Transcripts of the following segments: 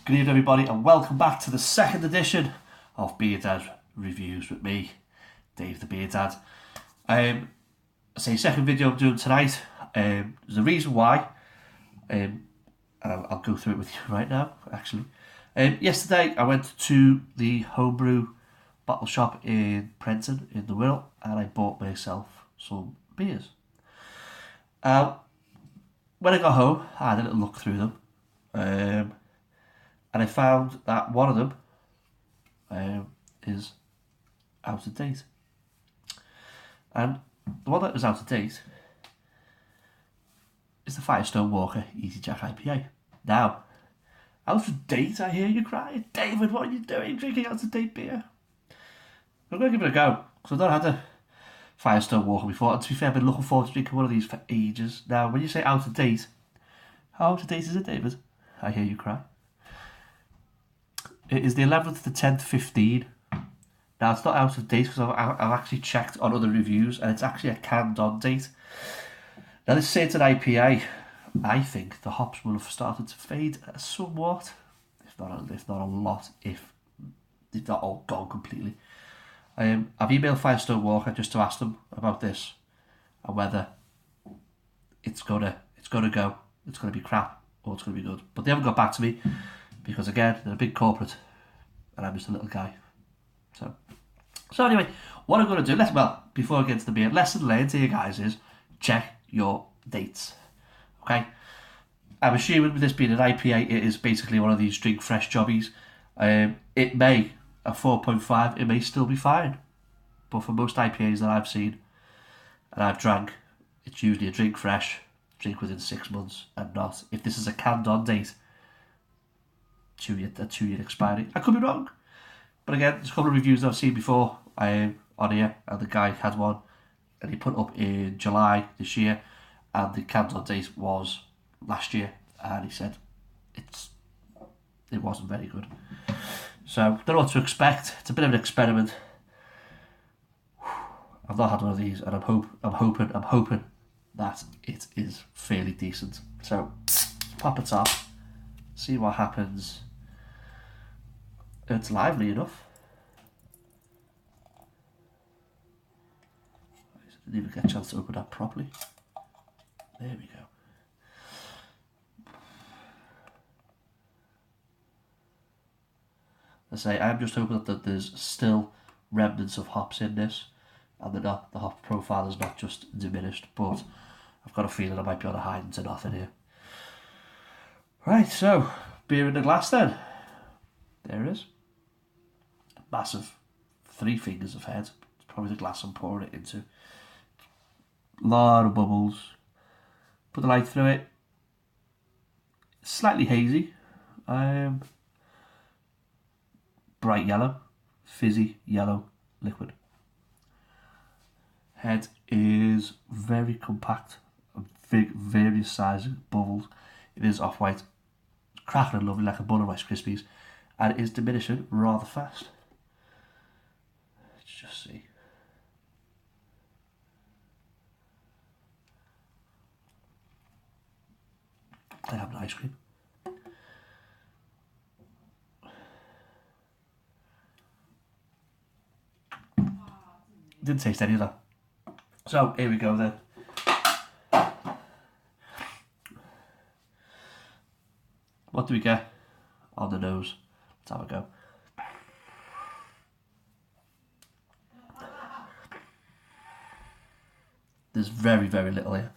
Good evening, everybody, and welcome back to the second edition of Beer Dad Reviews with me, Dave the Beer Dad. I say second video I'm doing tonight. There's a reason why, and I'll go through it with you right now, actually. Yesterday, I went to the homebrew bottle shop in Prenton, in the Wirral, and I bought myself some beers. When I got home, I had a little look through them. And I found that one of them is out of date. And the one that is out of date is the Firestone Walker Easy Jack IPA. Now, out of date, I hear you crying. David, what are you doing drinking out of date beer? I'm going to give it a go, because I've not had a Firestone Walker before. And to be fair, I've been looking forward to drinking one of these for ages. Now, when you say out of date, how out of date is it, David? I hear you cry. It is the 11th to 10th 15. Now, it's not out of date because I've actually checked on other reviews and it's actually a canned on date. Now, this says an IPA. I think the hops will have started to fade somewhat, if not a lot, if they've not all gone completely. I've emailed Firestone Walker just to ask them about this and whether it's gonna go, it's gonna be crap or it's gonna be good. But they haven't got back to me. Because again, they're a big corporate, and I'm just a little guy. So anyway, what I'm going to do, before I get into the beer, lesson learned here, guys, is check your dates. Okay? I'm assuming with this being an IPA, it is basically one of these drink fresh jobbies. It may, a 4.5, it may still be fine. But for most IPAs that I've seen, and I've drank, it's usually a drink fresh, drink within 6 months, and not. If this is a canned on date, a 2-year expiry. I could be wrong, but again, there's a couple of reviews I've seen before on here, and the guy had one, and he put it up in July this year, and the canned date was last year, and he said it wasn't very good. So don't know what to expect. It's a bit of an experiment. I've not had one of these, and I'm hoping that it is fairly decent. So pop it off, see what happens. It's lively enough. I didn't even get a chance to open that properly. There we go. I say, I'm just hoping that there's still remnants of hops in this, and the hop profile is not just diminished, but I've got a feeling I might be on a hiding to nothing here. Right, so, beer in the glass then. There it is. Massive 3 fingers of head. It's probably the glass I'm pouring it into. Lot of bubbles. Put the light through it. Slightly hazy. Bright yellow. Fizzy yellow liquid. Head is very compact. Big, various sizes, bubbles. It is off-white. Cracking and lovely like a bun of Rice Krispies. And it is diminishing rather fast. Let's just see. I have an ice cream. Didn't taste any of that. So here we go then. What do we get on the nose? Let's have a go. There's very, very little here.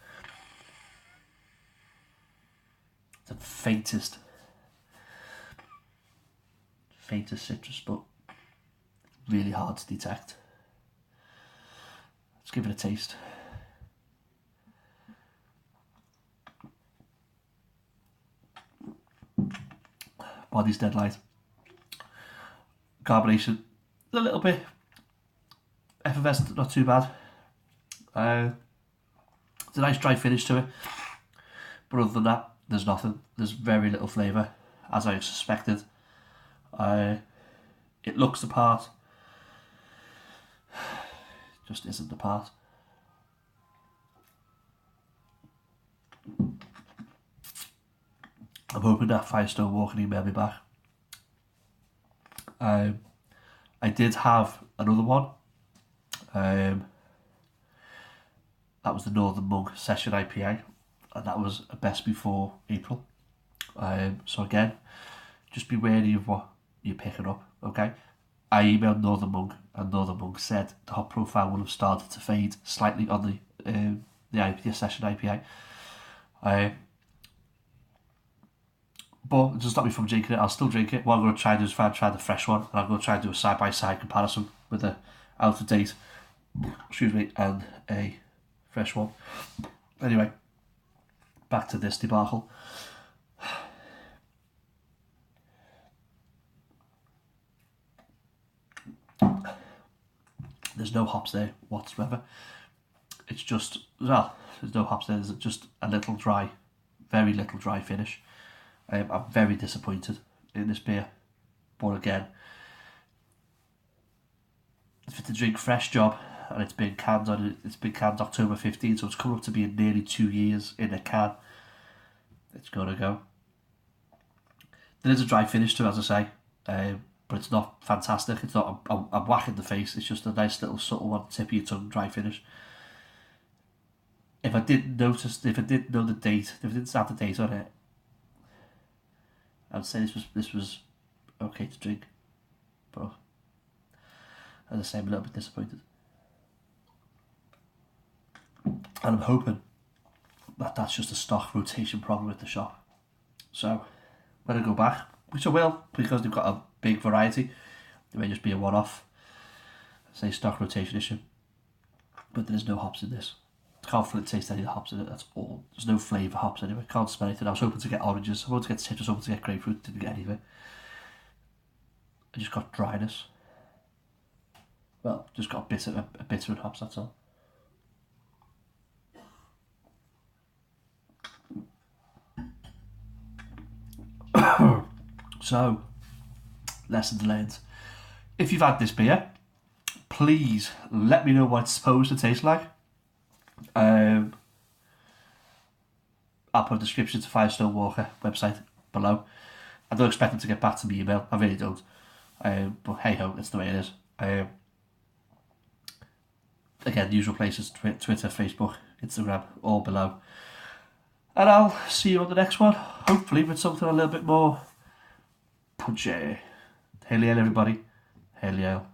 The faintest citrus, but really hard to detect. Let's give it a taste. Body's dead light. Carbonation, a little bit. Effervescent, not too bad. It's a nice dry finish to it. But other than that, there's nothing. There's very little flavour, as I suspected. It looks the part. Just isn't the part. I'm hoping that Firestone Walker email me back I did have another one. That was the Northern Mug Session IPA, and that was a best before April. So again, just be wary of what you're picking up, okay? I emailed Northern Mug, and Northern Mug said the hop profile will have started to fade slightly on the IPA Session IPA. But it doesn't stop me from drinking it. I'll still drink it. What I'm going to try to do is try the fresh one, and I'm going to try and do a side-by-side comparison with the out-of-date, and a fresh one. Anyway, back to this debacle. There's no hops there whatsoever. It's just, well, there's no hops there. There's just a little dry, very little dry finish. I'm very disappointed in this beer. But again, it's a drink fresh job, and it's been canned October 15th, so it's come up to being nearly 2 years in a can. It's gonna go. There is a dry finish to it, as I say, but it's not fantastic. It's not a whack in the face. It's just a nice little subtle one, tip of your tongue, dry finish. If I didn't know the date, if I didn't have the date on it, I'd say this was okay to drink. But as I say, I'm a little bit disappointed, and I'm hoping that that's just a stock rotation problem at the shop. So when I go back, which I will, because they've got a big variety, it may just be a one-off, say, stock rotation issue. But there's no hops in this. I can't fully taste any of the hops in it, that's all. There's no flavour hops anyway, can't smell anything. I was hoping to get oranges, I wanted to get citrus, I wanted to get grapefruit, didn't get any of it. I just got dryness. Well, just got a bitter and hops, that's all. So, lessons learned. If you've had this beer, please let me know what it's supposed to taste like. I'll put a description to Firestone Walker website below. I don't expect them to get back to me email, I really don't. But hey ho, that's the way it is. Again, usual places, Twitter, Facebook, Instagram, all below. And I'll see you on the next one, hopefully with something a little bit more punchy. Hail, everybody. Hail.